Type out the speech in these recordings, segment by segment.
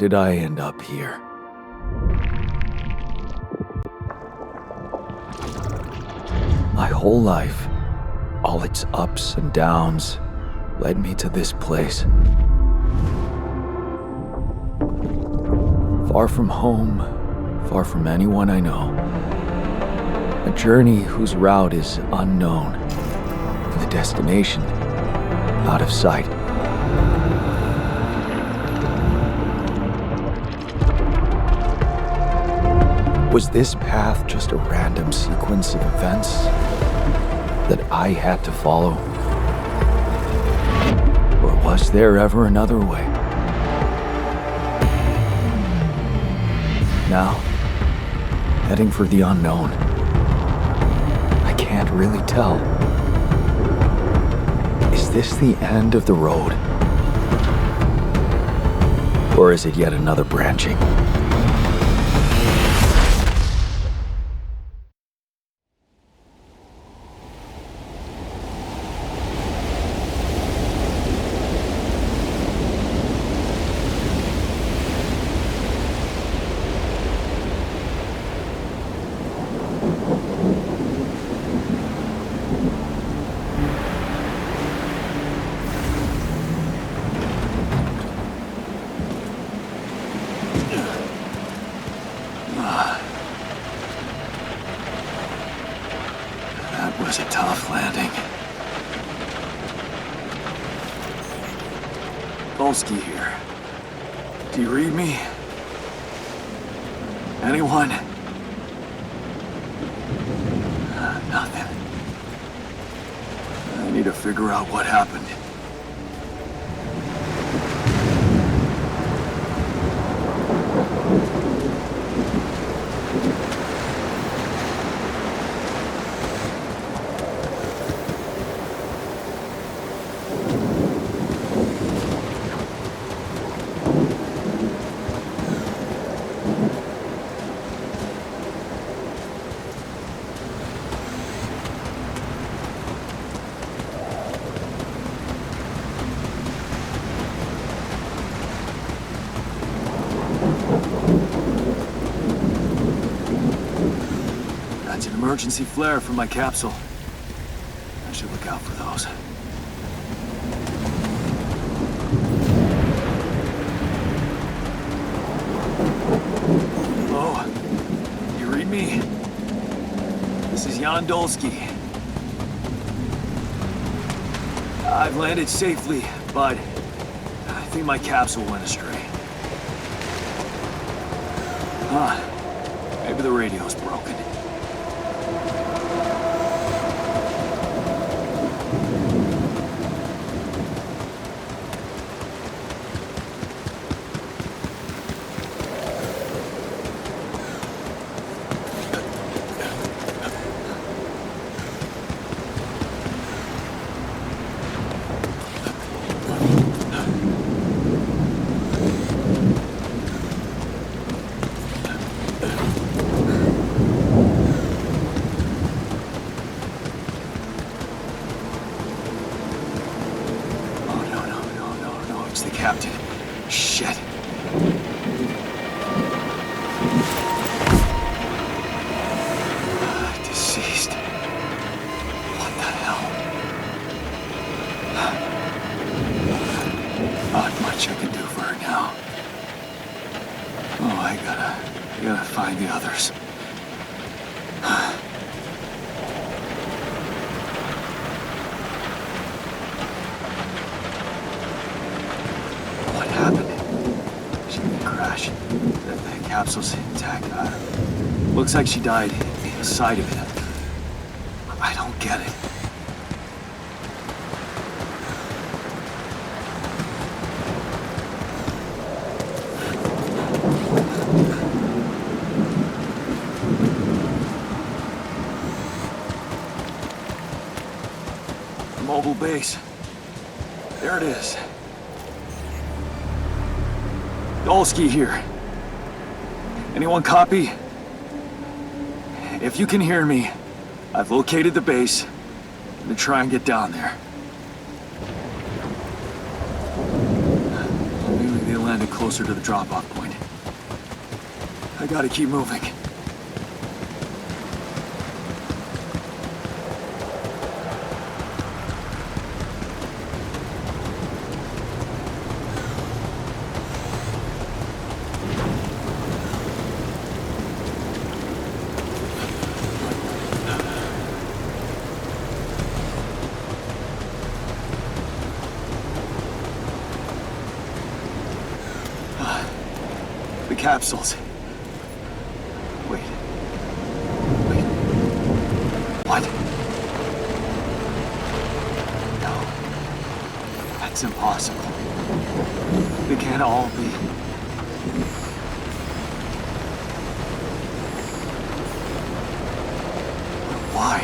did I end up here? My whole life, all its ups and downs, led me to this place. Far from home, far from anyone I know. A journey whose route is unknown, and the destination out of sight. Was this path just a random sequence of events that I had to follow? Or was there ever another way? Now, heading for the unknown. I can't really tell. Is this the end of the road? Or is it yet another branching? That was a tough landing. Dolsky here. Do you read me? Anyone? Nothing. I need to figure out what happened. Emergency flare from my capsule. I should look out for those. Hello? You read me? This is Jan Dolsky. I've landed safely, but I think my capsule went astray. Maybe the radio's broken. Captain. Shit. Deceased. What the hell? Not much I can do for her now. Oh, I gotta find the others. The capsule's intact. Looks like she died inside of it. I don't get it. The mobile base. There it is. Dolsky here. Anyone copy? If you can hear me, I've located the base. I'm gonna try and get down there. Maybe they'll end sounded closer to the drop-off point. I gotta keep moving. The capsules. Wait. What? No. That's impossible. They can't all be. Why?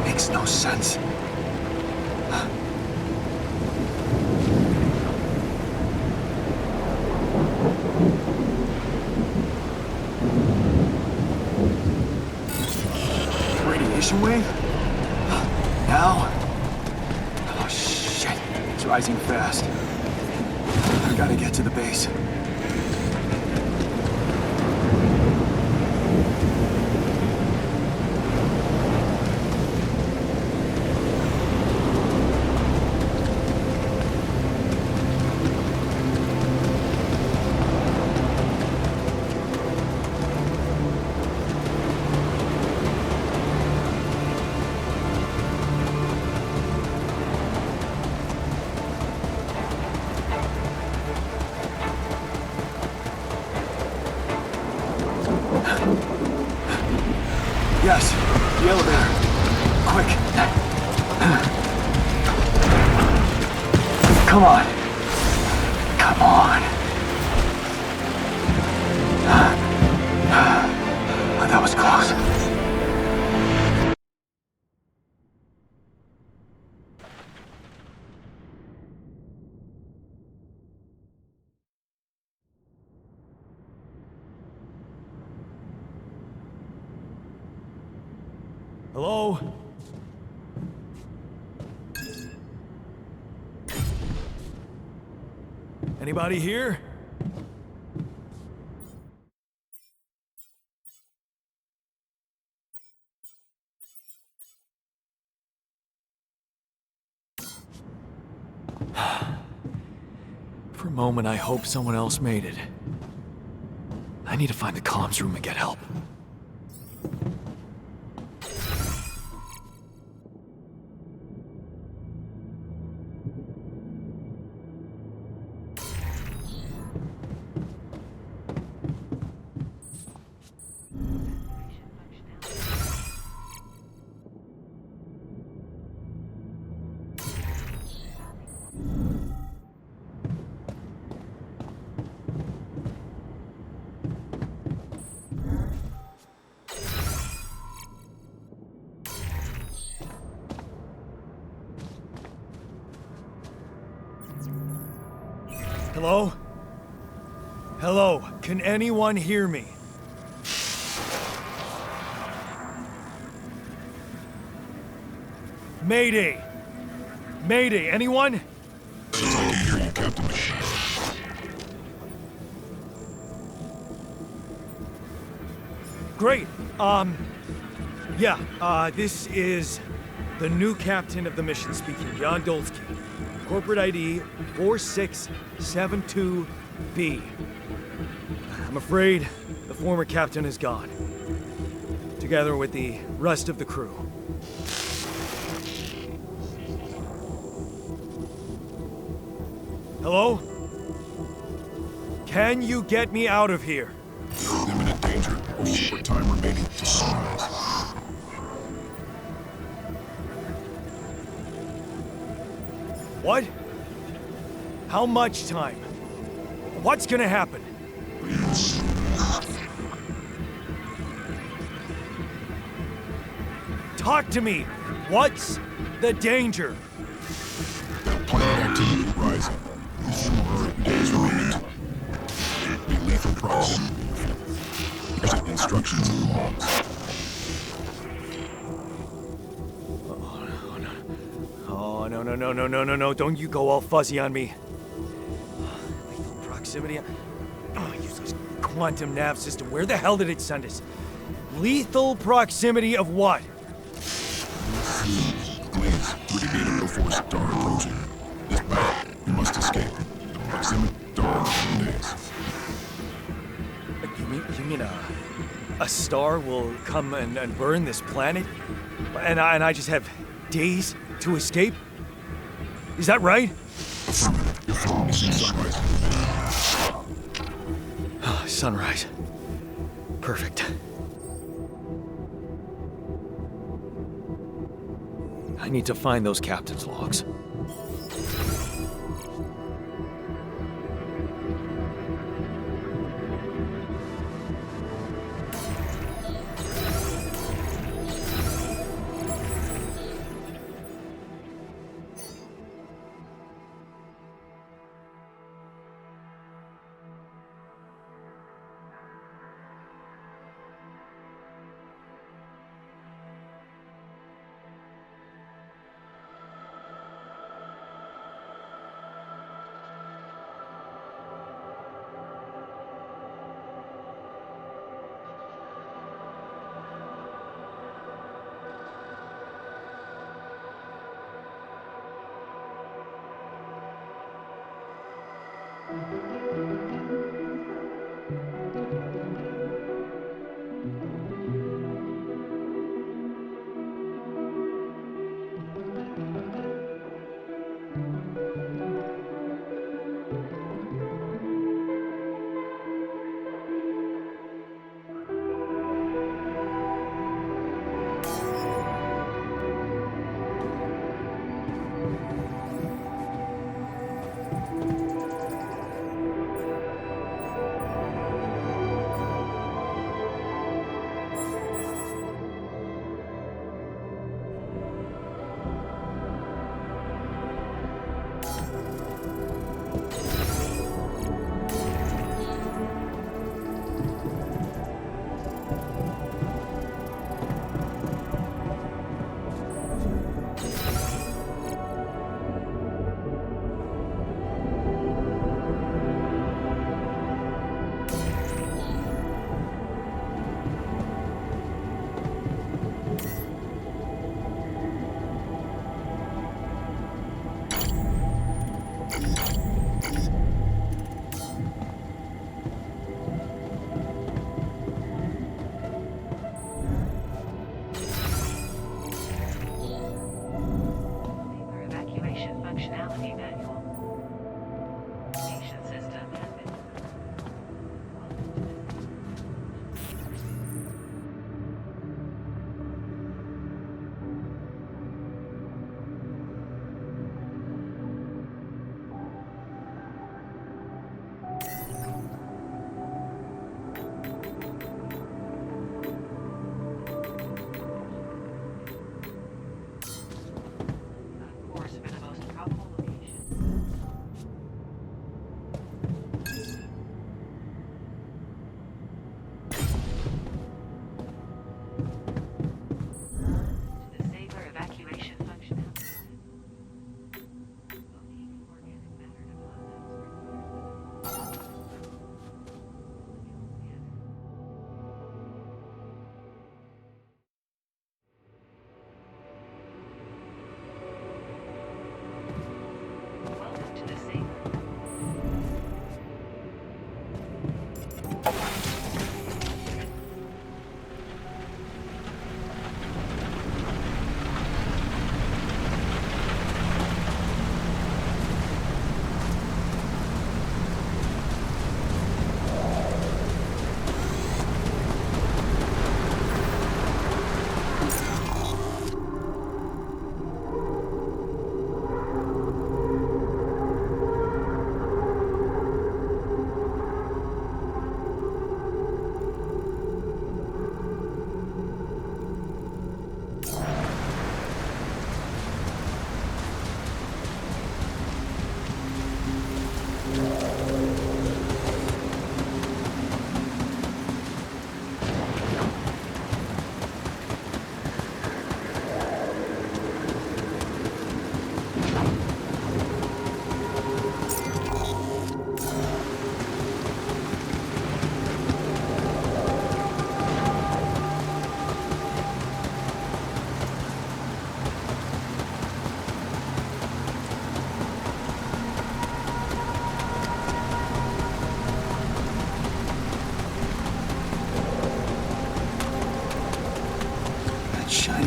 Makes no sense. Radiation wave? Now? Oh shit, it's rising fast. I gotta get to the base. Yes, the elevator. Quick. Come on. Come on. That was close. Hello? Anybody here? For a moment, I hope someone else made it. I need to find the comms room and get help. Hello? Hello? Can anyone hear me? Mayday! Mayday, anyone? I can hear you, Captain Machine. Great. This is the new captain of the mission speaking, Jan Dolsky. Corporate ID 4672B. I'm afraid the former captain is gone, together with the rest of the crew. Hello? Can you get me out of here? You're in imminent danger. Short time remaining to sunrise. What? How much time? What's gonna happen? Talk to me! What's the danger? Planet activity rising. 4 days remaining. Be lethal proximity. Present instructions in logs. Oh, No. Don't you go all fuzzy on me. Lethal proximity. Oh, useless quantum nav system. Where the hell did it send us? Lethal proximity of what? Please, Brigadier before star approaching. This battle, we must escape. The proximity star days. You mean a star will come and burn this planet? And I just have days to escape? Is that right? Affirmative. Your phone is in sunrise. Sunrise. Perfect. I need to find those captain's logs.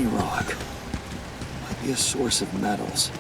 Shiny rock. Might be a source of metals.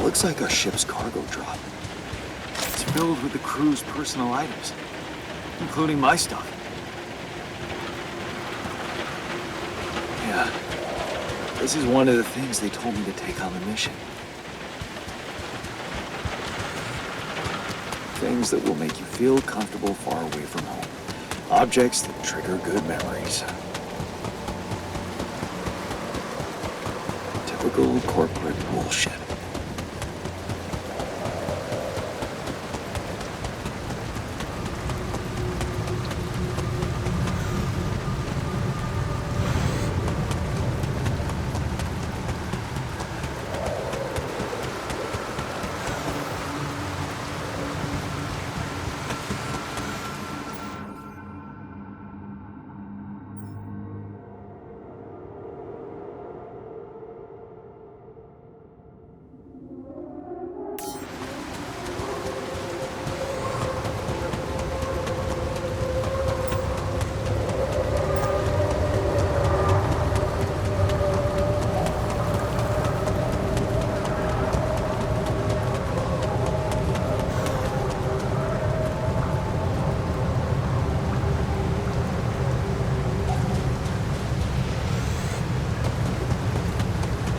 Looks like our ship's cargo drop. It's filled with the crew's personal items, including my stuff. Yeah, this is one of the things they told me to take on the mission. Things that will make you feel comfortable far away from home. Objects that trigger good memories. Typical corporate bullshit.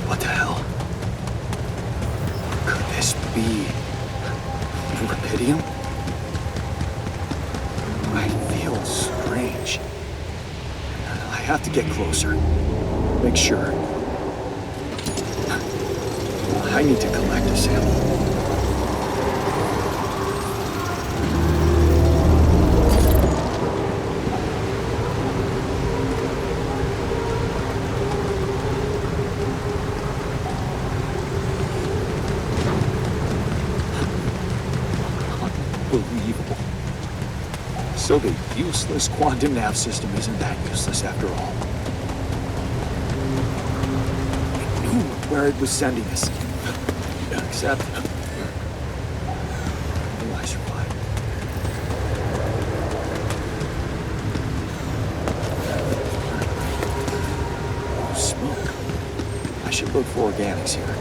What the hell? Could this be Rubidium? I feel strange. I have to get closer. Make sure. I need to collect a sample. Unbelievable. So the useless quantum nav system isn't that useless after all. It knew where it was sending us. Except... will I survive? Oh, smoke. I should look for organics here.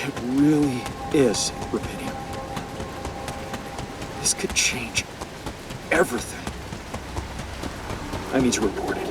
it really is rubidium, this could change everything. I need to report it.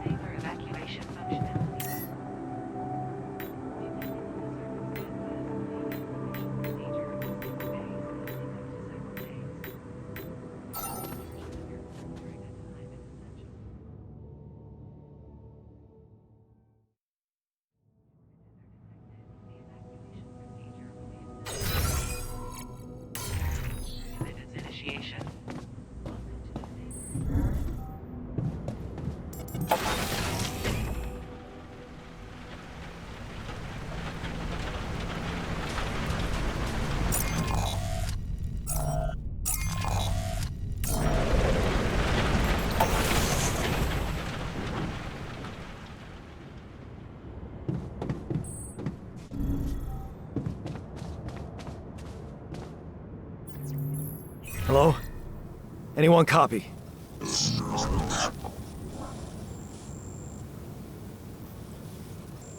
Safer evacuation functionality. Initiation. Hello? Anyone copy?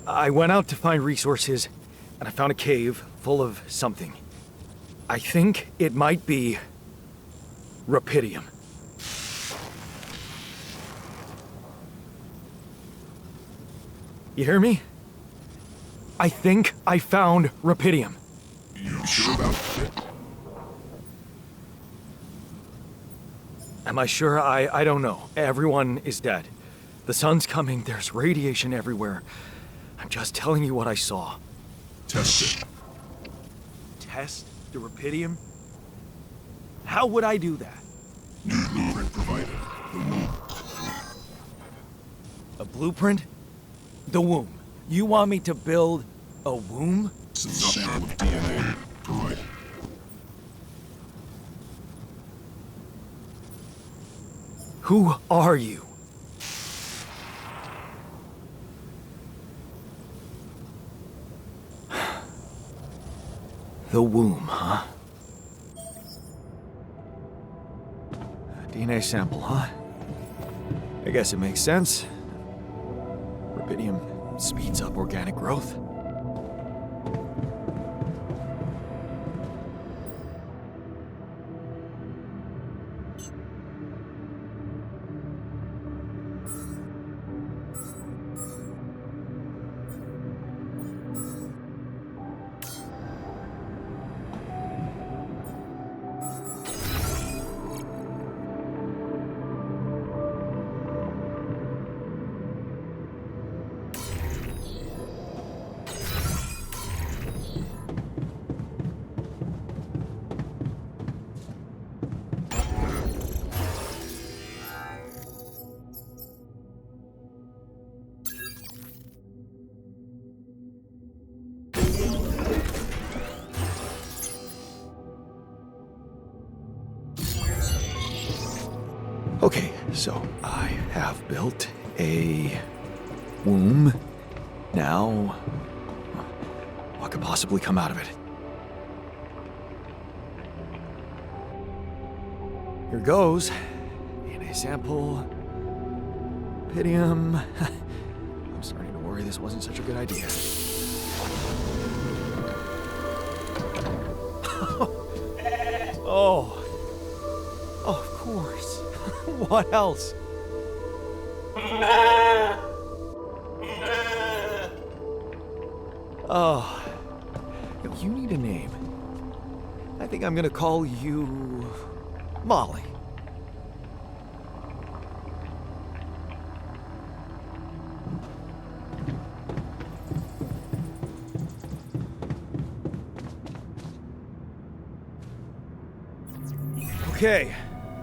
I went out to find resources, and I found a cave full of something. I think it might be rubidium. You hear me? I think I found rubidium. You sure about it? Am I sure? I don't know. Everyone is dead. The sun's coming, there's radiation everywhere. I'm just telling you what I saw. Test it. Test the rubidium? How would I do that? New blueprint provided. The womb. A blueprint? The womb. You want me to build a womb? Some sample of DNA provided. Who are you? The womb, huh? A DNA sample, huh? I guess it makes sense. Rubidium speeds up organic growth. Okay, so I have built a womb. Now, what could possibly come out of it? Here goes. DNA sample. Rubidium. I'm starting to worry this wasn't such a good idea. Oh. Oh, of course. What else? Oh. Yo, you need a name. I think I'm gonna call you Molly. Okay,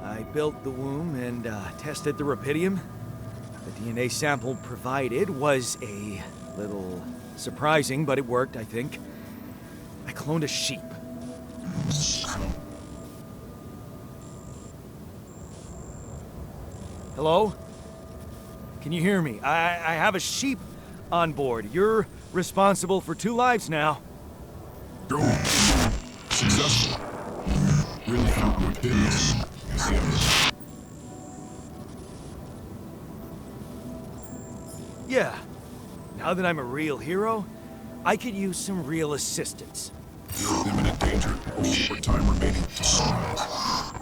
I built the womb and tested the rapidium. The DNA sample provided was a little surprising, but it worked, I think. I cloned a sheep. Hello? Can you hear me? I have a sheep on board. You're responsible for 2 lives now. Go. Successful. Really found what did this. Is the evidence. Yeah. Now that I'm a real hero, I could use some real assistance. You're in imminent danger. Only short time remaining to sunrise.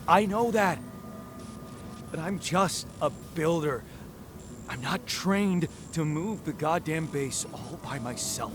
I know that. But I'm just a builder. I'm not trained to move the goddamn base all by myself.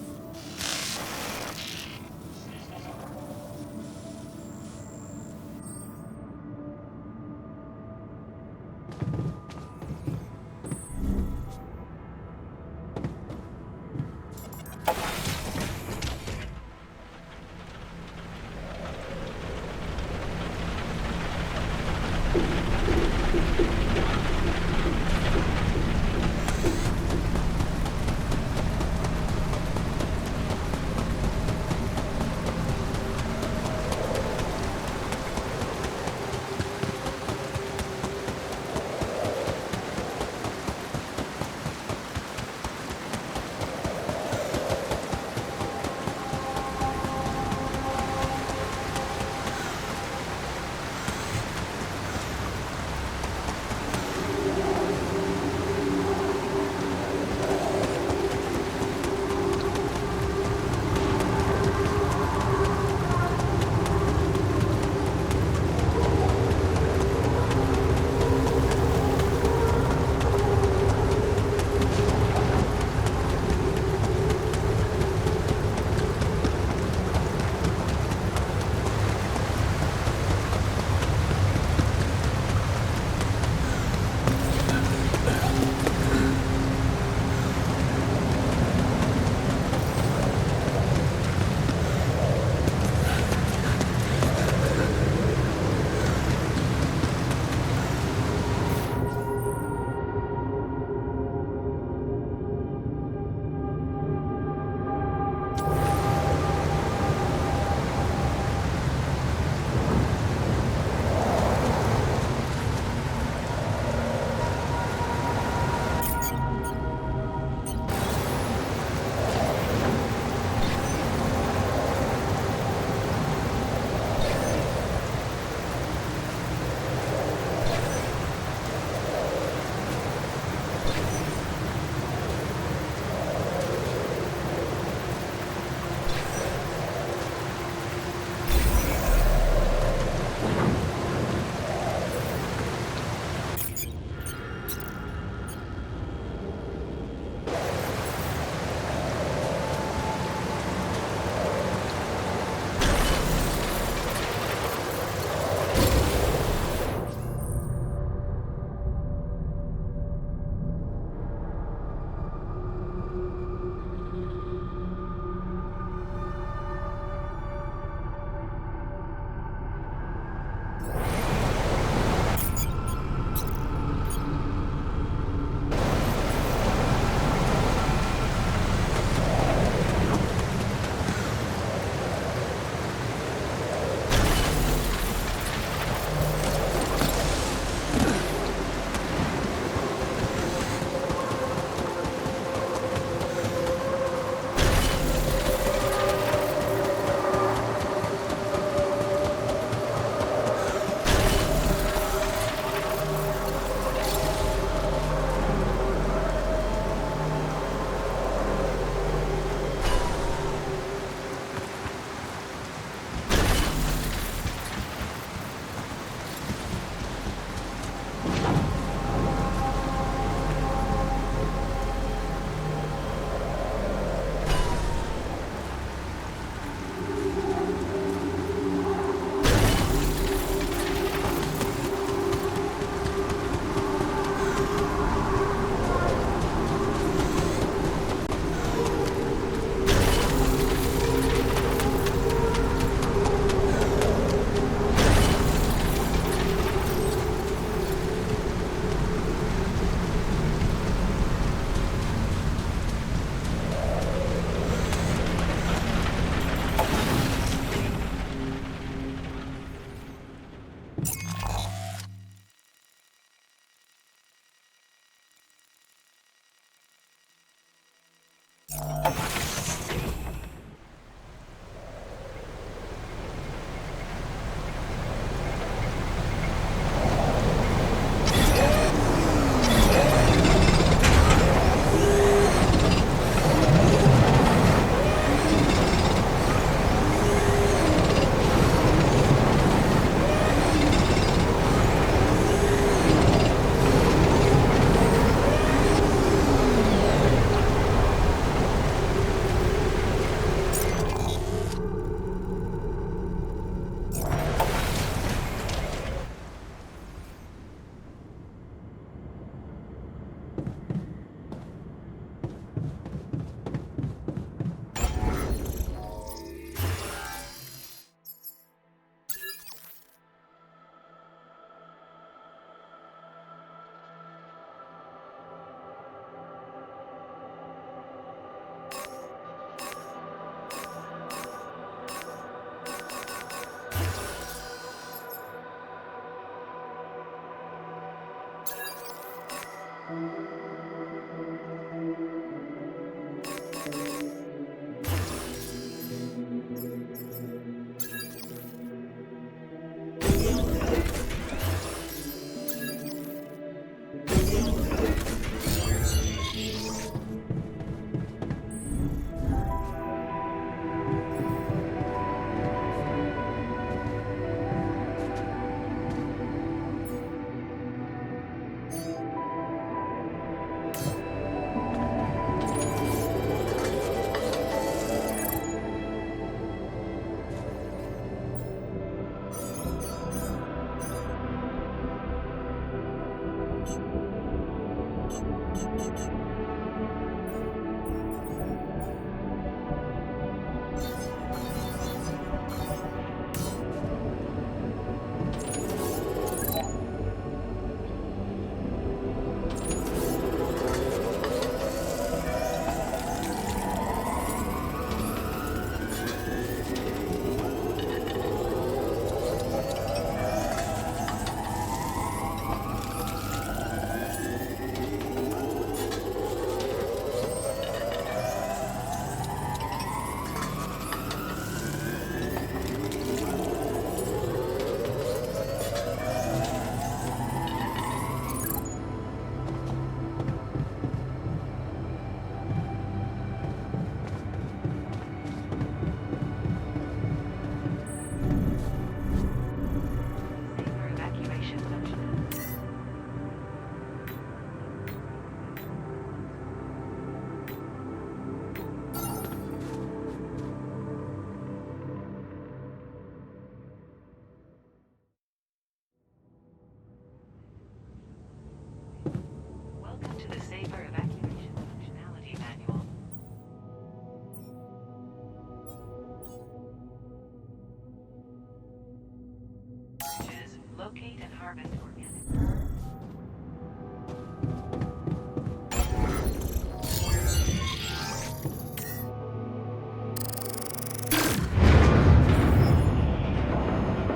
Locate and harvest organic.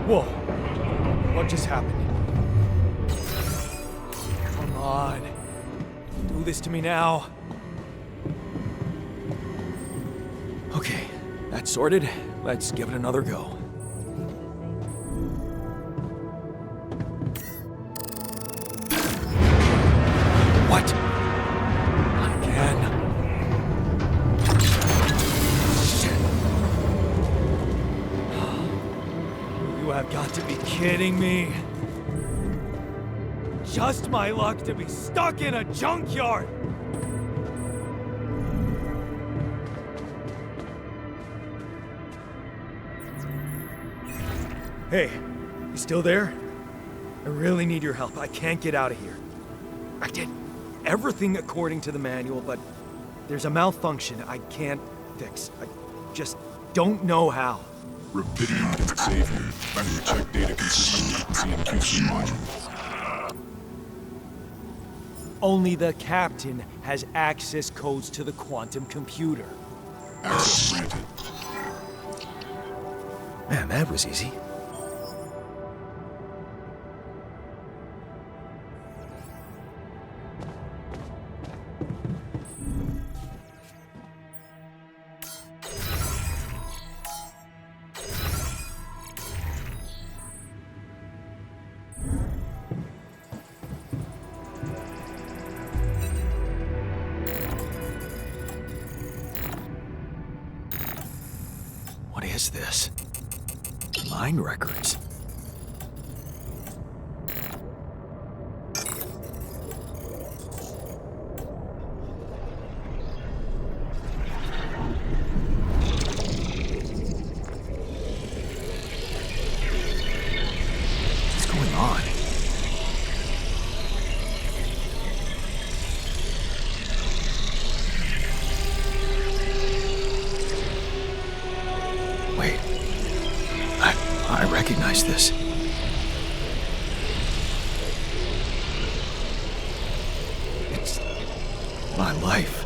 Whoa. What just happened? Come on. Do this to me now. Okay, that's sorted. Let's give it another go. What? Not again. Shit. You have got to be kidding me. Just my luck to be stuck in a junkyard. Hey, you still there? I really need your help. I can't get out of here. I did everything according to the manual, but there's a malfunction I can't fix. I just don't know how. Rapidium can save you. Find your check data consistent with CMQC module. Only the captain has access codes to the quantum computer. Access granted. Man, that was easy. What is this? Mine records. What's going on? Wait. I recognize this. It's my life.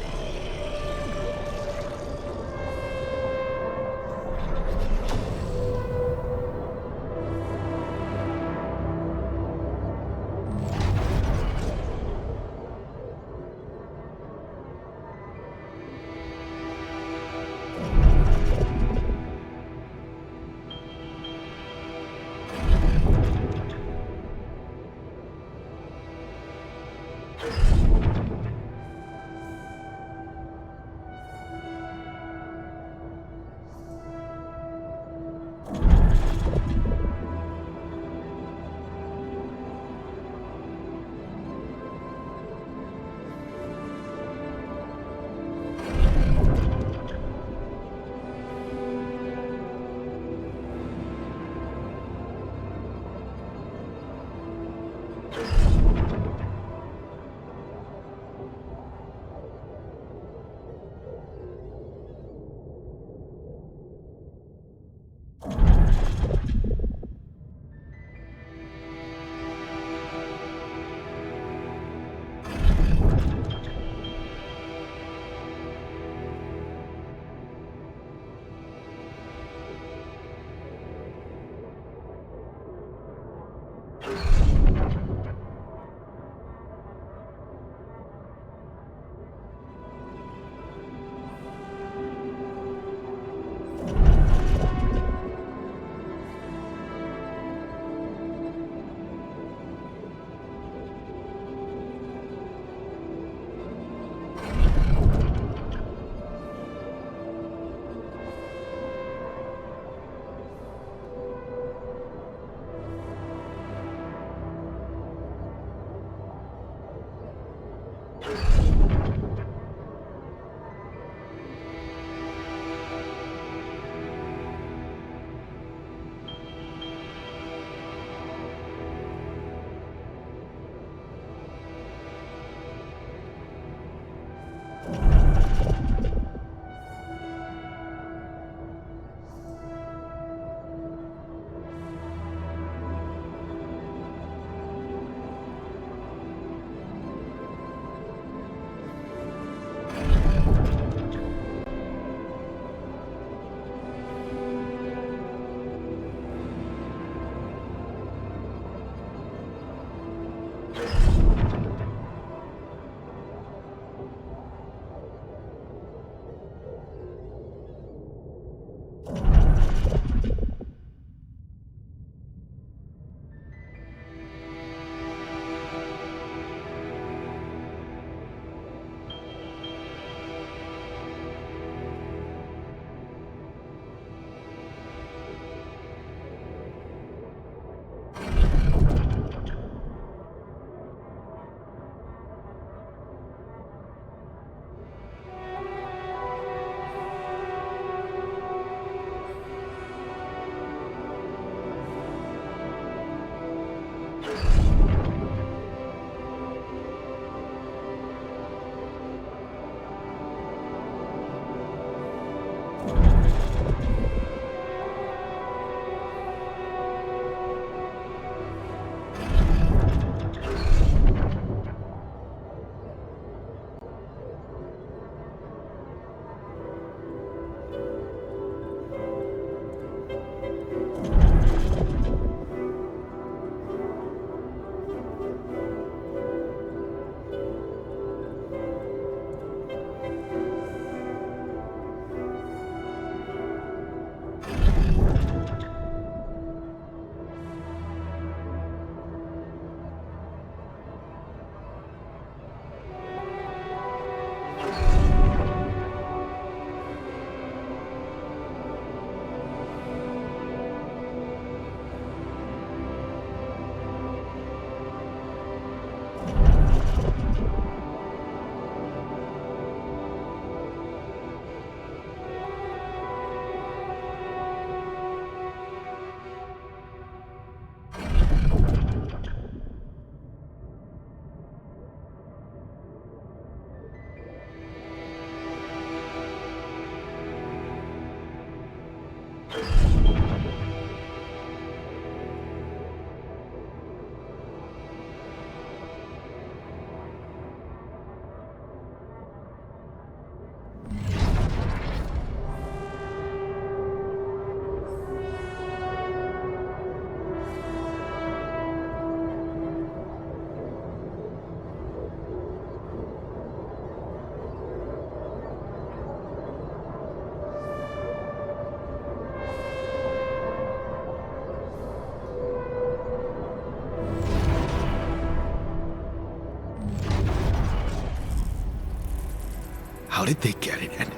How did they get it, and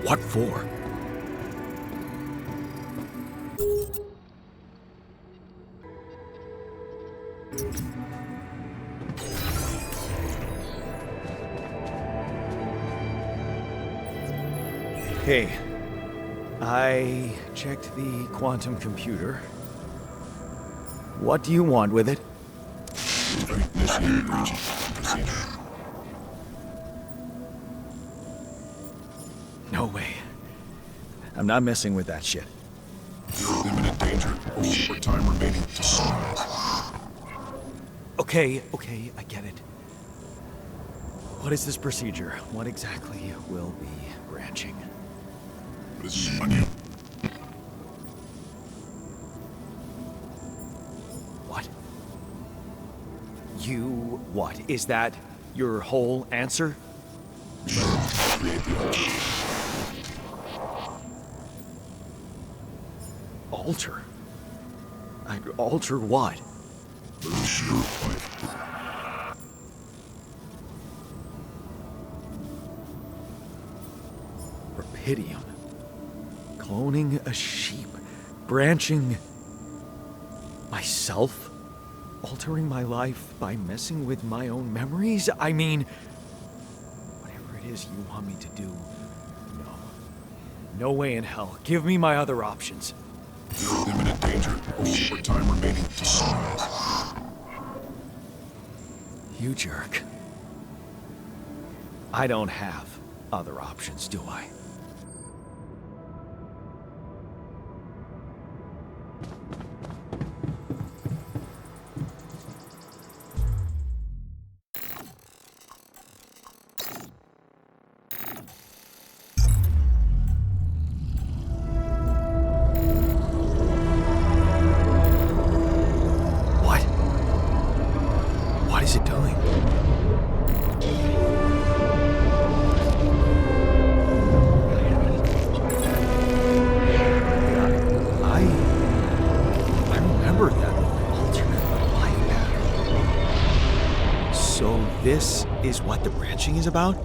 what for? Hey, I checked the quantum computer. What do you want with it? Initiate breaching procedure. No way. I'm not messing with that shit. You're in imminent danger. Only short time remaining to sunrise. Okay, I get it. What is this procedure? What exactly will be branching? What is it on you? What? You what? Is that your whole answer? Create the altar. Alter? I'd alter what? Lose your life. Rapidium. Cloning a sheep. Branching myself? Altering my life by messing with my own memories? I mean, whatever it is you want me to do, no. No way in hell. Give me my other options. You're in imminent danger. Only short time remaining to sunrise. You jerk. I don't have other options, do I? What? What is it doing? I remember that alternate life pattern. So this is what the branching is about?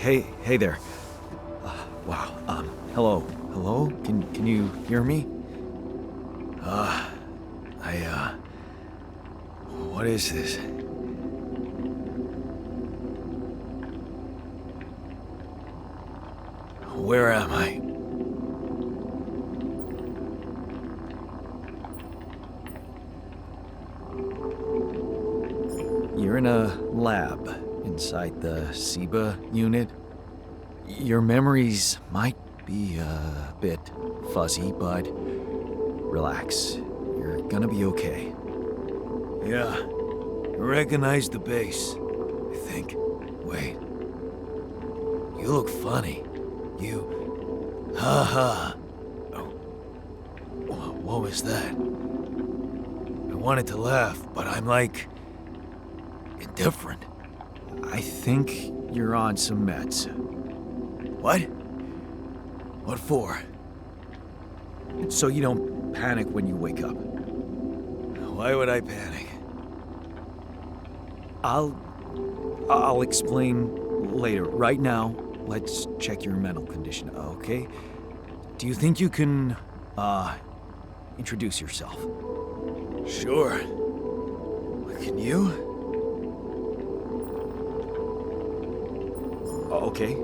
Hey there. Wow. Hello. Hello? Can you hear me? What is this? Where am I? You're in a lab inside the SIBA unit. Your memories might be a bit fuzzy, but relax. You're gonna be okay. Yeah, I recognize the base, I think. Wait. You look funny. You... Ha. Oh. What was that? I wanted to laugh, but I'm like... indifferent. I think you're on some meds. What? What for? So you don't panic when you wake up. Why would I panic? I'll explain later. Right now, let's check your mental condition, okay? Do you think you can, introduce yourself? Sure. Can you? Okay.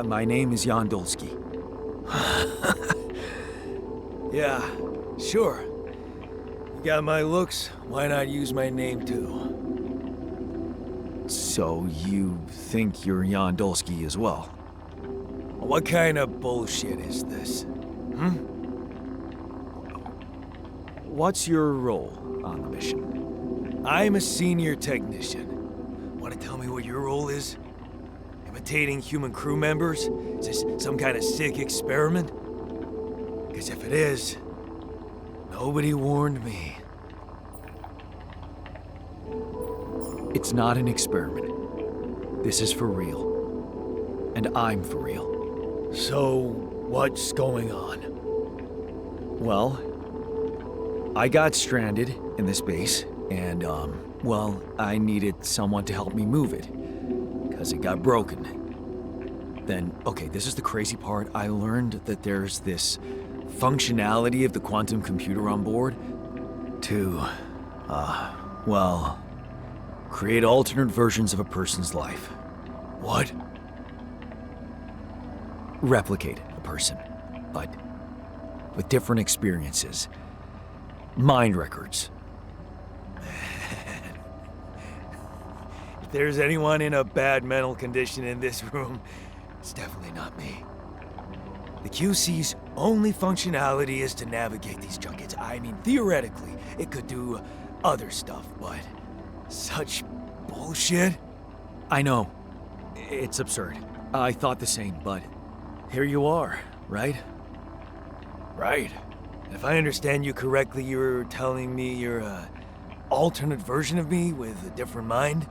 My name is Jan Dolsky. Yeah, sure. You got my looks, why not use my name too? So you think you're Jan Dolsky as well? What kind of bullshit is this? What's your role on the mission? I'm a senior technician. Want to tell me what your role is? Imitating human crew members? Is this some kind of sick experiment? Because if it is, nobody warned me. It's not an experiment. This is for real. And I'm for real. So, what's going on? Well, I got stranded in this base, and, well, I needed someone to help me move it. Because it got broken. Then, okay, this is the crazy part. I learned that there's this functionality of the quantum computer on board to, well, create alternate versions of a person's life. What? Replicate a person, but with different experiences. Mind records. If there's anyone in a bad mental condition in this room, it's definitely not me. The QC's only functionality is to navigate these junkets. I mean, theoretically, it could do other stuff, but such bullshit? I know. It's absurd. I thought the same, but here you are, right? Right. If I understand you correctly, you're telling me you're a alternate version of me with a different mind?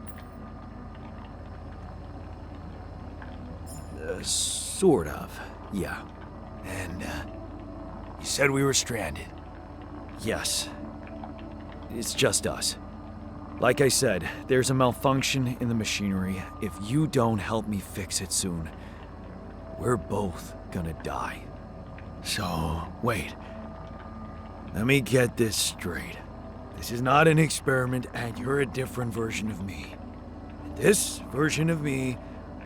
Sort of, yeah. And, you said we were stranded. Yes. It's just us. Like I said, there's a malfunction in the machinery. If you don't help me fix it soon, we're both gonna die. So, wait. Let me get this straight. This is not an experiment, and you're a different version of me. And this version of me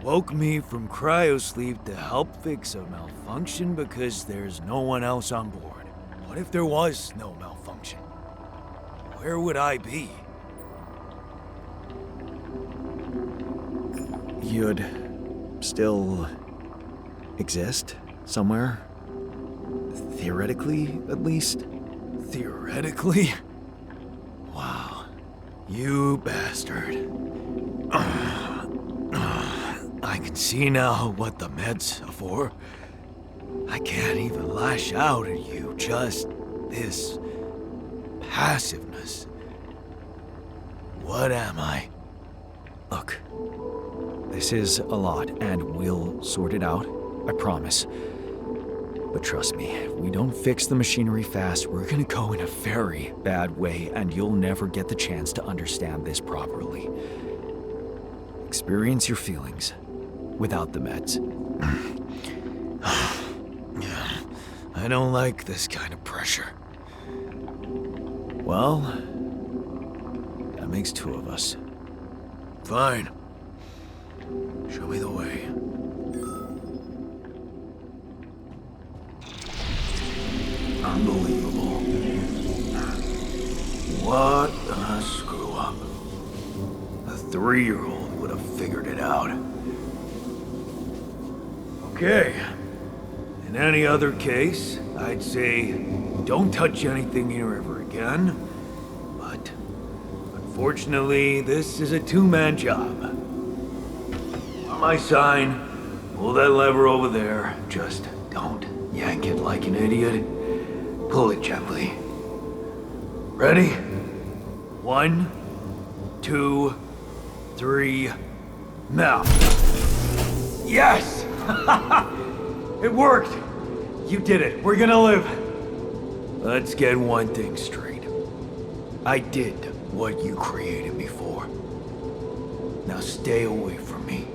woke me from cryosleep to help fix a malfunction because there's no one else on board. What if there was no malfunction? Where would I be? You'd still exist somewhere? Theoretically, at least? Theoretically? Wow. You bastard. I can see now what the meds are for. I can't even lash out at you, just this passiveness. What am I? Look, this is a lot, and we'll sort it out, I promise. But trust me, if we don't fix the machinery fast, we're gonna go in a very bad way, and you'll never get the chance to understand this properly. Experience your feelings. without the meds. I don't like this kind of pressure. Well, that makes two of us. Fine. Show me the way. Unbelievable. What a screw up. A 3-year-old would have figured it out. Okay. In any other case, I'd say don't touch anything here ever again. But unfortunately, this is a two-man job. On my sign, pull that lever over there. Just don't yank it like an idiot. Pull it gently. Ready? 1, 2, 3, now. Yes! It worked! You did it. We're gonna live. Let's get one thing straight. I did what you created me for. Now stay away from me.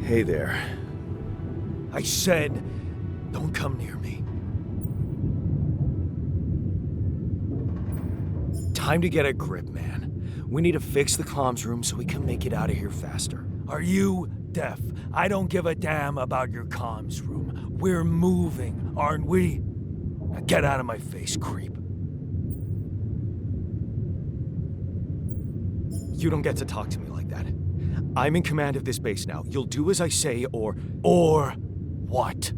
Hey there. I said, don't come near me. Time to get a grip, man. We need to fix the comms room so we can make it out of here faster. Are you deaf? I don't give a damn about your comms room. We're moving, aren't we? Now get out of my face, creep. You don't get to talk to me like that. I'm in command of this base now. You'll do as I say, or what?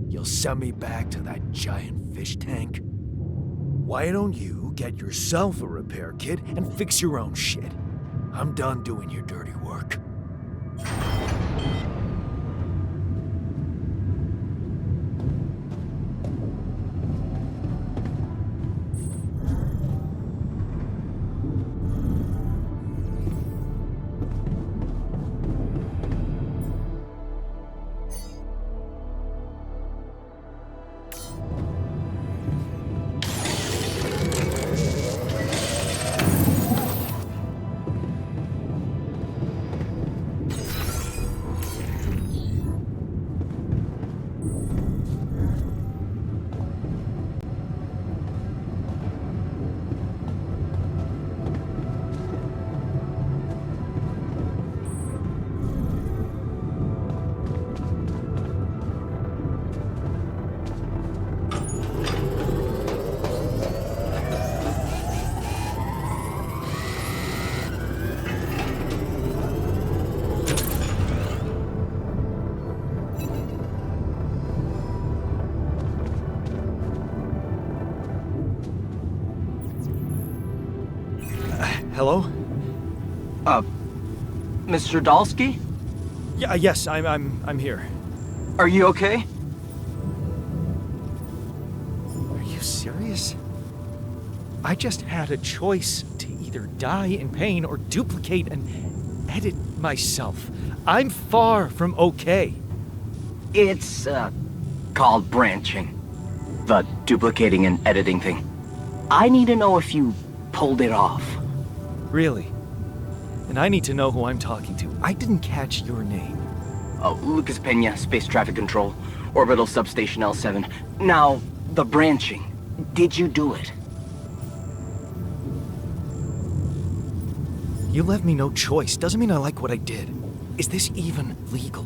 You'll send me back to that giant fish tank? Why don't you get yourself a repair kit and fix your own shit? I'm done doing your dirty work. Hello? Mr. Dalsky? Yeah, yes, I'm here. Are you okay? Are you serious? I just had a choice to either die in pain or duplicate and edit myself. I'm far from okay. It's, called branching. The duplicating and editing thing. I need to know if you pulled it off. Really? And I need to know who I'm talking to. I didn't catch your name. Oh, Lucas Pena, Space Traffic Control, Orbital Substation L7. Now, the branching. Did you do it? You left me no choice. Doesn't mean I like what I did. Is this even legal?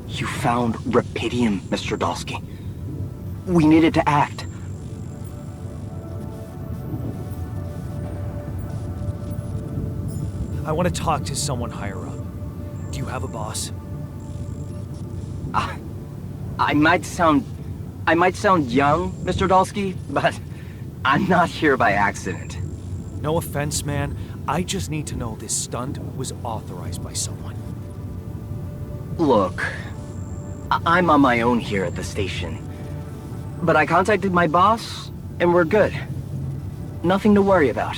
You found Rapidium, Mr. Dalsky. We needed to act. I want to talk to someone higher up. Do you have a boss? I might sound young, Mr. Dalsky, but I'm not here by accident. No offense, man. I just need to know this stunt was authorized by someone. Look, I'm on my own here at the station. But I contacted my boss, and we're good. Nothing to worry about.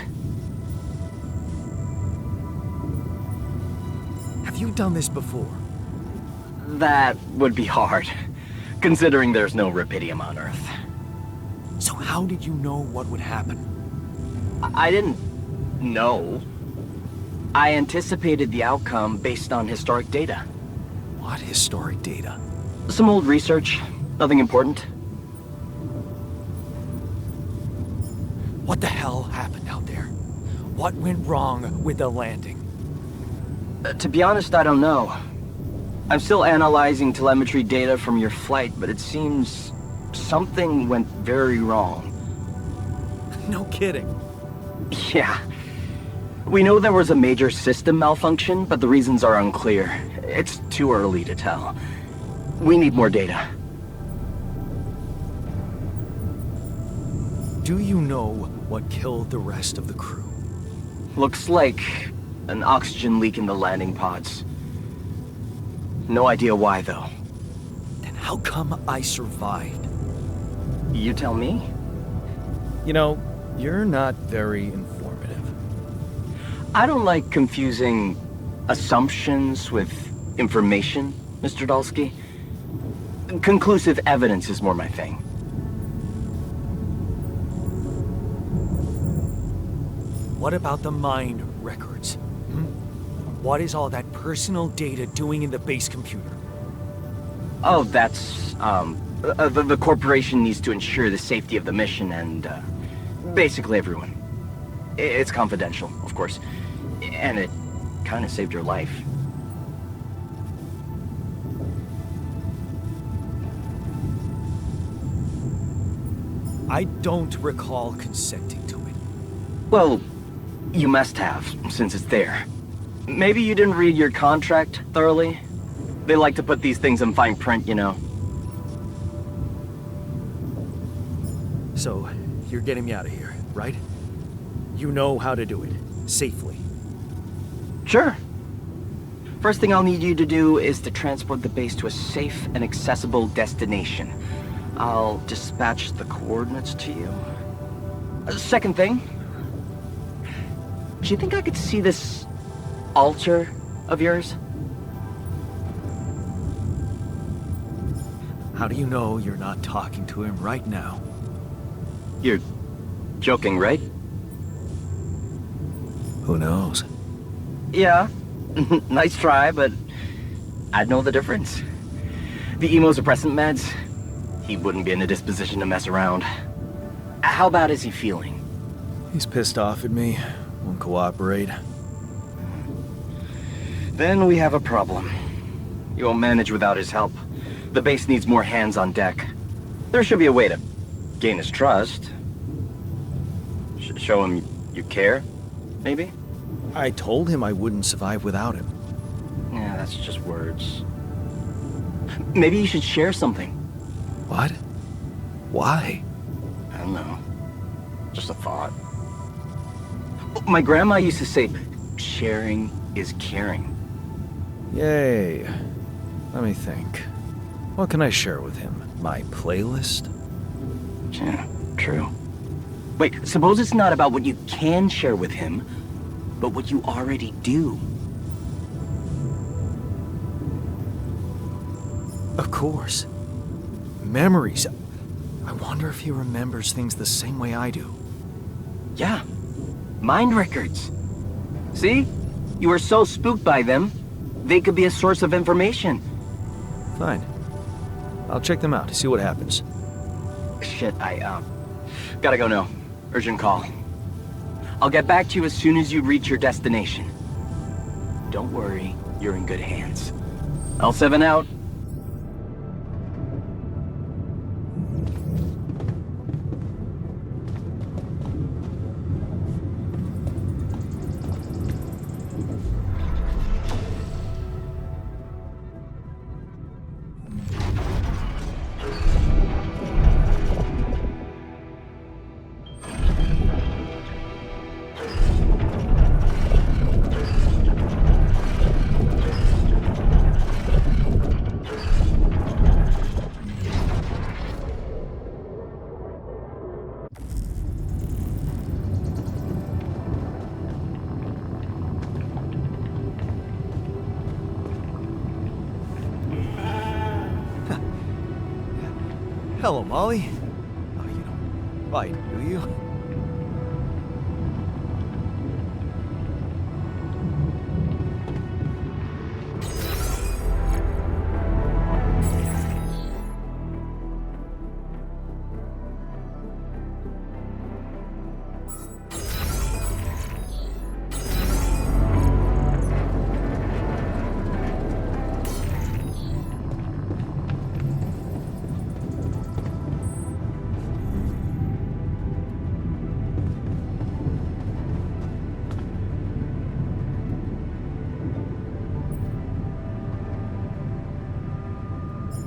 Have you done this before? That would be hard, considering there's no Rapidium on Earth. So how did you know what would happen? I didn't know. I anticipated the outcome based on historic data. What historic data? Some old research, nothing important. What the hell happened out there? What went wrong with the landing? To be honest, I don't know. I'm still analyzing telemetry data from your flight, but it seems something went very wrong. No kidding. Yeah. We know there was a major system malfunction, but the reasons are unclear. It's too early to tell. We need more data. Do you know what killed the rest of the crew? Looks like an oxygen leak in the landing pods. No idea why, though. Then how come I survived? You tell me? You know, you're not very informative. I don't like confusing assumptions with information, Mr. Dalsky. Conclusive evidence is more my thing. What about the mine records? What is all that personal data doing in the base computer? Oh, that's, the corporation needs to ensure the safety of the mission and, basically everyone. It's confidential, of course. And it kind of saved your life. I don't recall consenting to it. Well, you must have, since it's there. Maybe you didn't read your contract thoroughly? They like to put these things in fine print, you know. So, you're getting me out of here, right? You know how to do it, safely. Sure. First thing I'll need you to do is to transport the base to a safe and accessible destination. I'll dispatch the coordinates to you. Second thing, do you think I could see this altar of yours? How do you know you're not talking to him right now? You're joking, right? Who knows? Yeah. Nice try, but I'd know the difference. The immunosuppressant meds, he wouldn't be in a disposition to mess around. How bad is he feeling? He's pissed off at me. Won't cooperate. Then we have a problem. You won't manage without his help. The base needs more hands on deck. There should be a way to gain his trust. Show him you care, maybe? I told him I wouldn't survive without him. Yeah, that's just words. Maybe you should share something. What? Why? I don't know. Just a thought. My grandma used to say, sharing is caring. Yay. Let me think. What can I share with him? My playlist? Yeah, true. Wait, suppose it's not about what you can share with him, but what you already do. Of course. Memories. I wonder if he remembers things the same way I do. Yeah, mind records. See? You were so spooked by them, they could be a source of information. Fine. I'll check them out, see what happens. Shit, I, gotta go now. Urgent call. I'll get back to you as soon as you reach your destination. Don't worry, you're in good hands. L7 out. Hello, Molly. Oh, you don't bite, do you?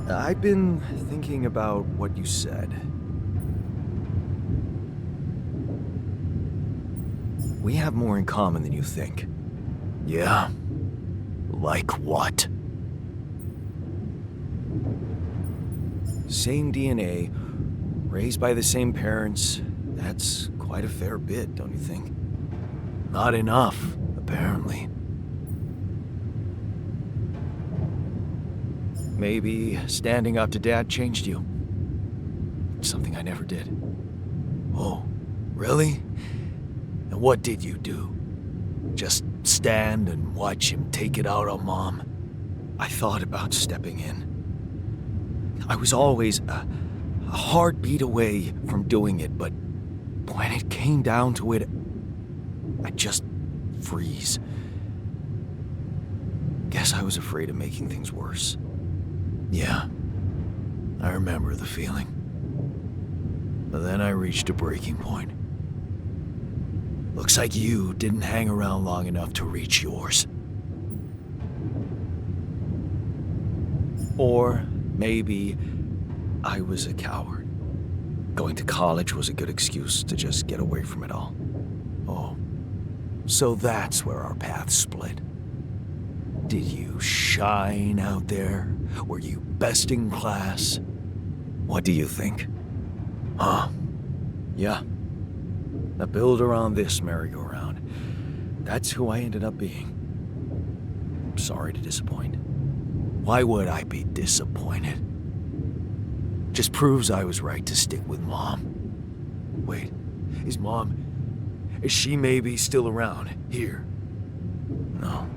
I've been thinking about what you said. We have more in common than you think. Yeah? Like what? Same DNA, raised by the same parents. That's quite a fair bit, don't you think? Not enough, apparently. Maybe standing up to Dad changed you. Something I never did. Oh, really? And what did you do? Just stand and watch him take it out on Mom. I thought about stepping in. I was always a heartbeat away from doing it, but when it came down to it, I'd just freeze. Guess I was afraid of making things worse. Yeah, I remember the feeling. But then I reached a breaking point. Looks like you didn't hang around long enough to reach yours. Or maybe I was a coward. Going to college was a good excuse to just get away from it all. Oh, so that's where our paths split. Did you shine out there? Were you best in class? What do you think? Huh? Yeah. I build around this merry-go-round. That's who I ended up being. Sorry to disappoint. Why would I be disappointed? Just proves I was right to stick with Mom. Wait, is she maybe still around here? No.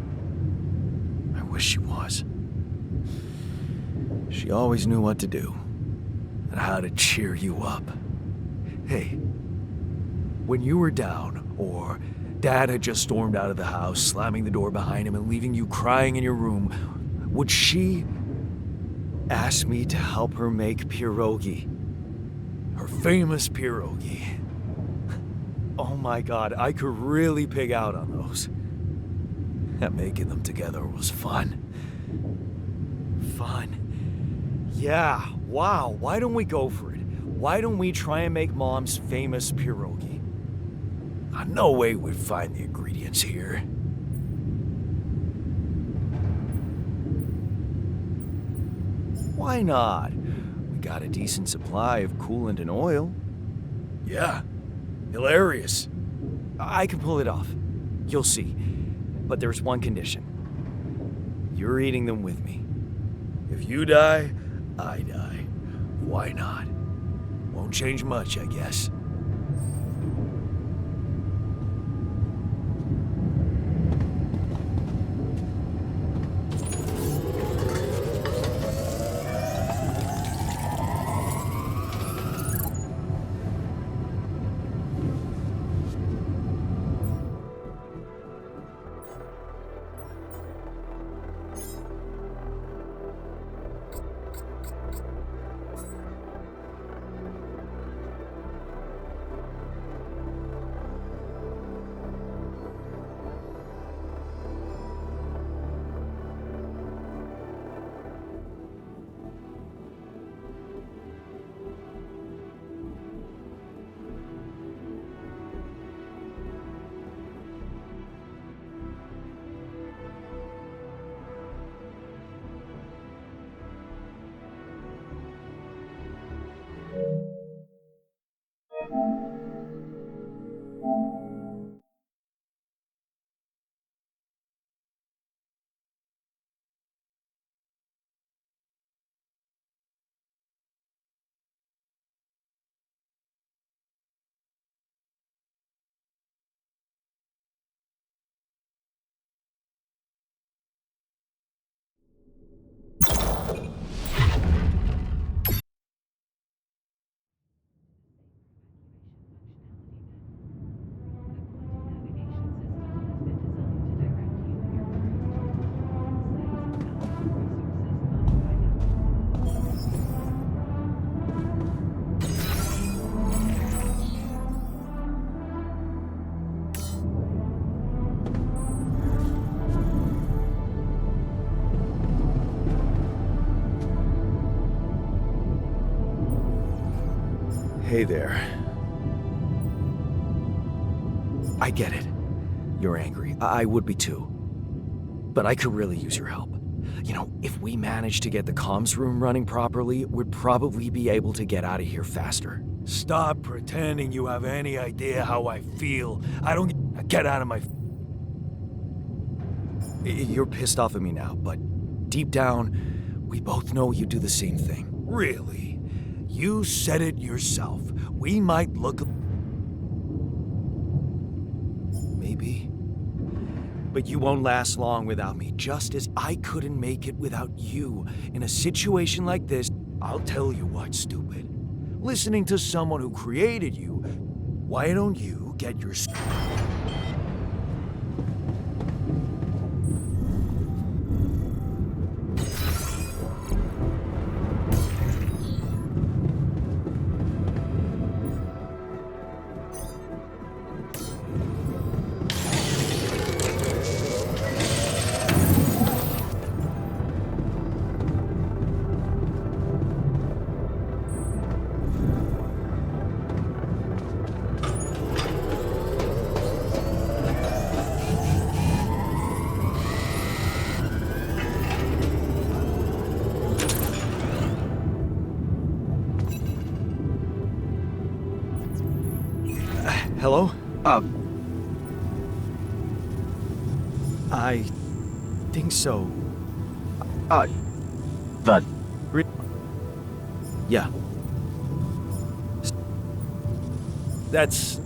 I wish she was. She always knew what to do and how to cheer you up. Hey, when you were down, or Dad had just stormed out of the house, slamming the door behind him and leaving you crying in your room, would she ask me to help her make pierogi? Her famous pierogi. Oh my God, I could really pig out on those. And making them together was fun. Fun. Yeah, wow, why don't we go for it? Why don't we try and make Mom's famous pierogi? No way we'd find the ingredients here. Why not? We got a decent supply of coolant and oil. Yeah, hilarious. I can pull it off. You'll see. But there's one condition. You're eating them with me. If you die, I die. Why not? Won't change much, I guess. Hey there. I get it. You're angry. I would be too. But I could really use your help. You know, if we manage to get the comms room running properly, we'd probably be able to get out of here faster. Stop pretending you have any idea how I feel. I don't... Get out of my... You're pissed off at me now, but deep down, we both know you do the same thing. Really? You said it yourself. We might look... Maybe. But you won't last long without me, just as I couldn't make it without you. In a situation like this, I'll tell you what's stupid. Listening to someone who created you, why don't you get your... Hello? I think so. The... Yeah. That's...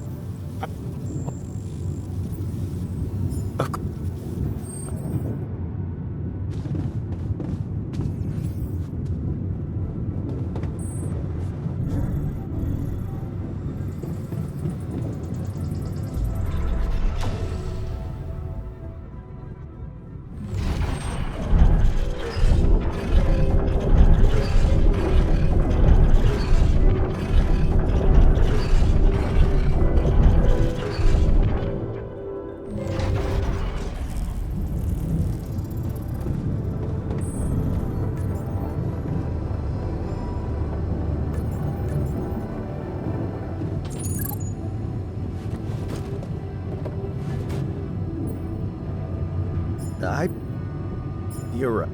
You're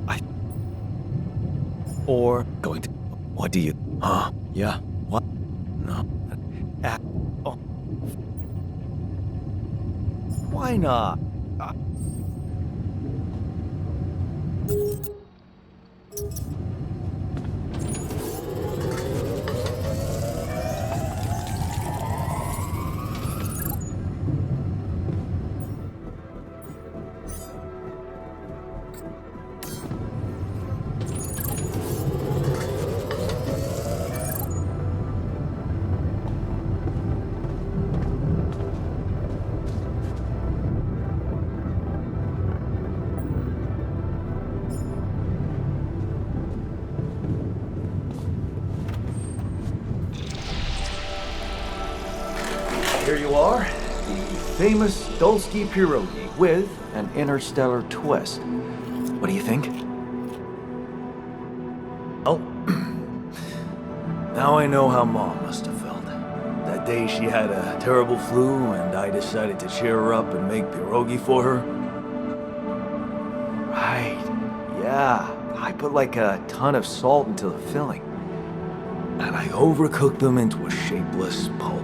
right. Or going to... What do you... Huh? Yeah. What? No. Oh. Why not? Here you are, the famous Dulski pierogi with an interstellar twist. What do you think? Oh, now I know how Mom must have felt. That day she had a terrible flu and I decided to cheer her up and make pierogi for her. Right, yeah. I put like a ton of salt into the filling. And I overcooked them into a shapeless pulp.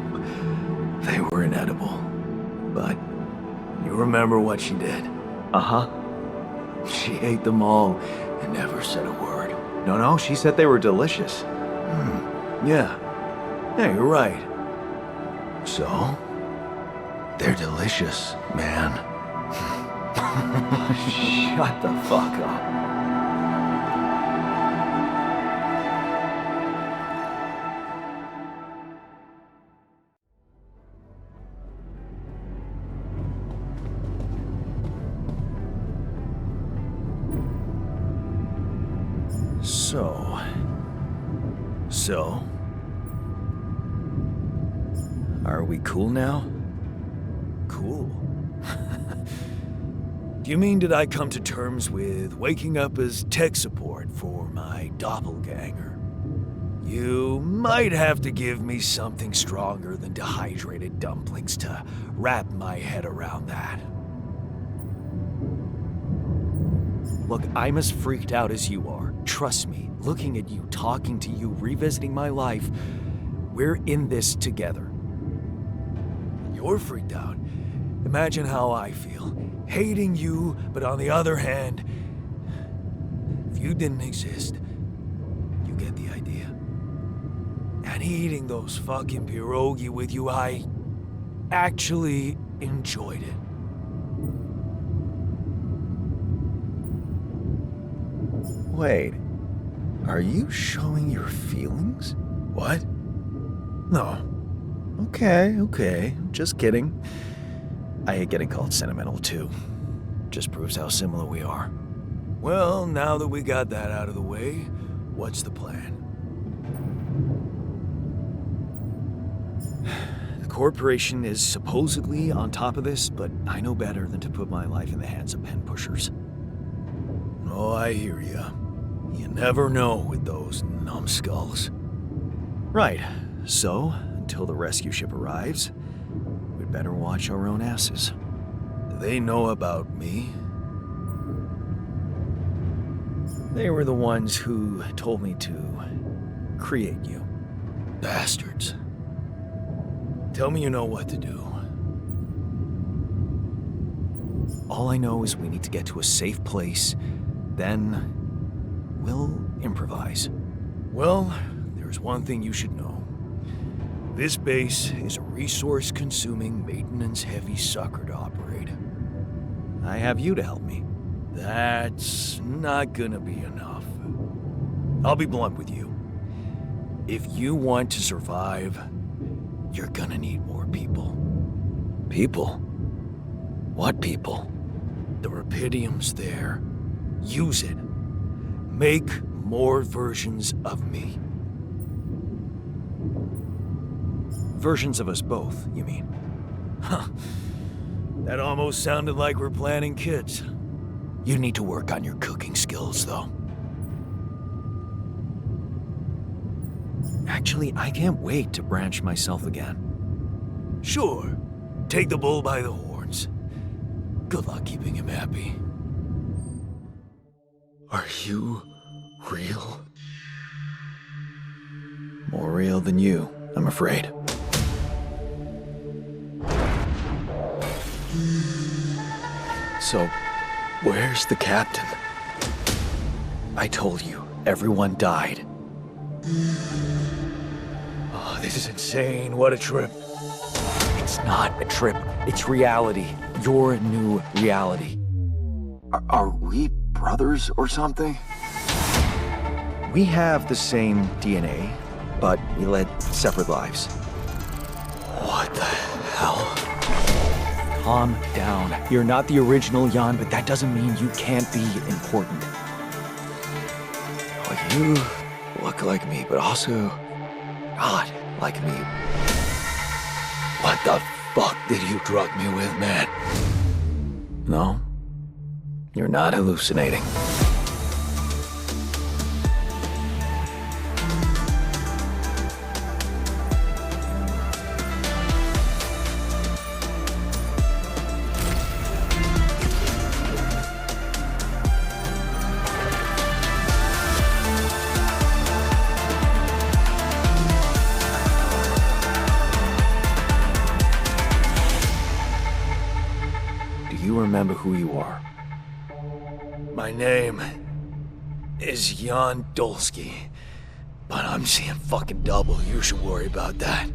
They were inedible. But you remember what she did? Uh-huh. She ate them all and never said a word. No, she said they were delicious. Yeah. Yeah, you're right. So, they're delicious, man. Shut the fuck up. So, are we cool now? Cool. Do you mean did I come to terms with waking up as tech support for my doppelganger? You might have to give me something stronger than dehydrated dumplings to wrap my head around that. Look, I'm as freaked out as you are. Trust me, looking at you, talking to you, revisiting my life, we're in this together. You're freaked out. Imagine how I feel. Hating you, but on the other hand, if you didn't exist, you get the idea. And eating those fucking pierogi with you, I actually enjoyed it. Wait, are you showing your feelings? What? No. Okay, just kidding. I hate getting called sentimental too. Just proves how similar we are. Well, now that we got that out of the way, what's the plan? The corporation is supposedly on top of this, but I know better than to put my life in the hands of pen pushers. Oh, I hear ya. You never know with those numbskulls. Right, so until the rescue ship arrives, we'd better watch our own asses. Do they know about me? They were the ones who told me to create you. Bastards. Tell me you know what to do. All I know is we need to get to a safe place, then we'll improvise. Well, there's one thing you should know. This base is a resource-consuming, maintenance-heavy sucker to operate. I have you to help me. That's not gonna be enough. I'll be blunt with you. If you want to survive, you're gonna need more people. People? What people? The Rapidium's there. Use it. Make more versions of me. Versions of us both, you mean? Huh. That almost sounded like we're planning kids. You need to work on your cooking skills, though. Actually, I can't wait to branch myself again. Sure. Take the bull by the horns. Good luck keeping him happy. Are you real? More real than you, I'm afraid. So, where's the captain? I told you, everyone died. Oh, this is insane. What a trip. It's not a trip, it's reality. Your new reality. Are we brothers or something? We have the same DNA, but we led separate lives. What the hell? Calm down. You're not the original Jan, but that doesn't mean you can't be important. Oh, you look like me, but also not like me. What the fuck did you drug me with, man? No, you're not hallucinating. Do you remember who you are? My name is Jan Dolsky, but I'm seeing fucking double. You should worry about that.